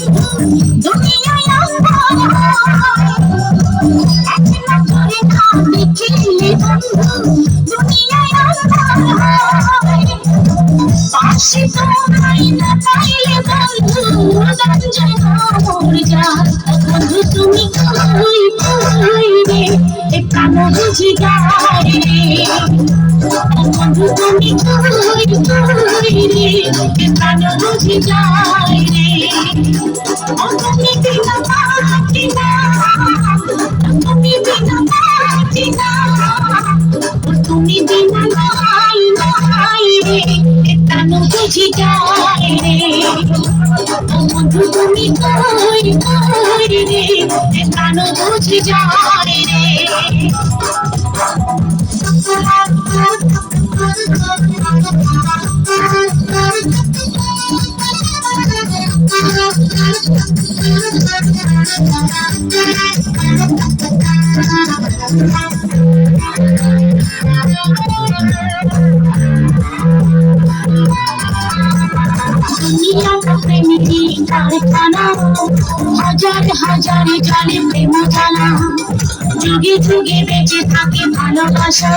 বন্ধু দুনিয়ায় আমার একলা করে না দেখিলে বন্ধু দুনিয়ায় আমার পাশে তোমায় না পাইলে বন্ধু রঞ্জন মরে যায় বন্ধু তুমি কই কই রে এ প্রাণ বুঝি যায় রে বন্ধু তুমি কই কই রে এ প্রাণ বুঝি যায় রে তুমি বিনা পাতি না তুমি বিনা পাতি না তুমি বিনা নাই নাই রে এ প্রাণ বুঝি যায় রে বন্ধু তুমি কই কই রে এ প্রাণ বুঝি যায় রে দুনিয়াটা প্রেমিকি কারখানা হাজার হাজার জানে প্রেম জানা যুগে যুগে বেঁচে থাকে ভালোবাসা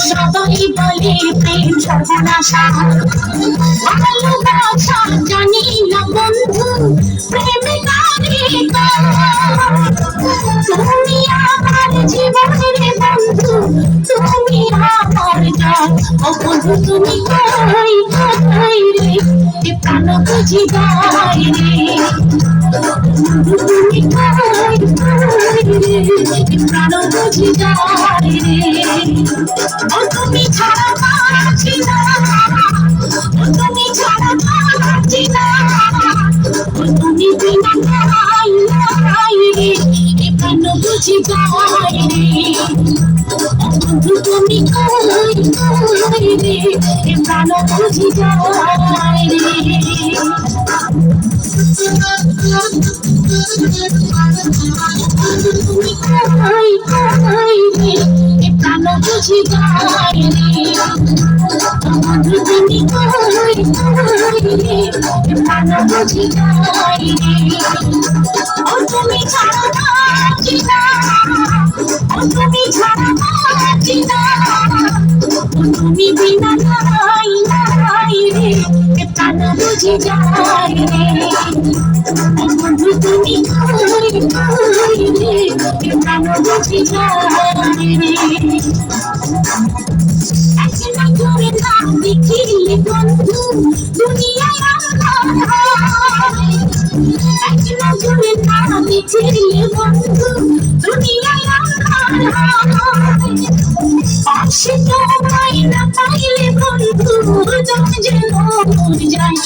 সবাই বলে প্রেম সর্বনাশা ভালোবাসা জানি না বন্ধু প্রেমে নারিকা তুমি আমার জীবনের বন্ধু তুমি আমার জান ও বন্ধু তুমি কই কই রে এ প্রাণ বুঝি যায় রে বন্ধু তুমি কই কই রে এ প্রাণ বুঝি যায় রে ও তুমি ছাড়া বাঁচি না ও তুমি ছাড়া বাঁচি না ও তুমি বিনা নাই নাই রে এ প্রাণ বুঝি যায় রে বন্ধু তুমি কই কই রে এ প্রাণ বুঝি যায় রে তুমি কই কই রে এ প্রাণ বুঝি যায় রে বন্ধু তুমি কই কই রে এ প্রাণ বুঝি যায় রে ও তুমি ছাড়া বাঁচি না ও তুমি ছাড়া বাঁচি না তুমি বিনা নাই নাই রে এ প্রাণ বুঝি যায় রে বন্ধু তুমি কই কই রে এ প্রাণ বুঝি যায় রে একলা করে না দেখিলে বন্ধু দুনিয়ায় আমার একলা করে না দেখিলে বন্ধু দুনিয়ায় আমার পাশে তোমায় না পাইলে বন্ধু রঞ্জন মরে যায়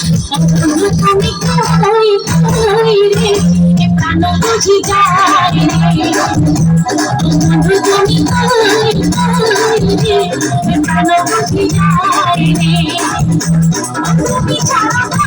বন্ধু তুমি কই কই রে এ প্রাণ বুঝি যায় রে বন্ধু তুমি কই কই রে এ প্রাণ বুঝি যায় রে তুমি ছাড়া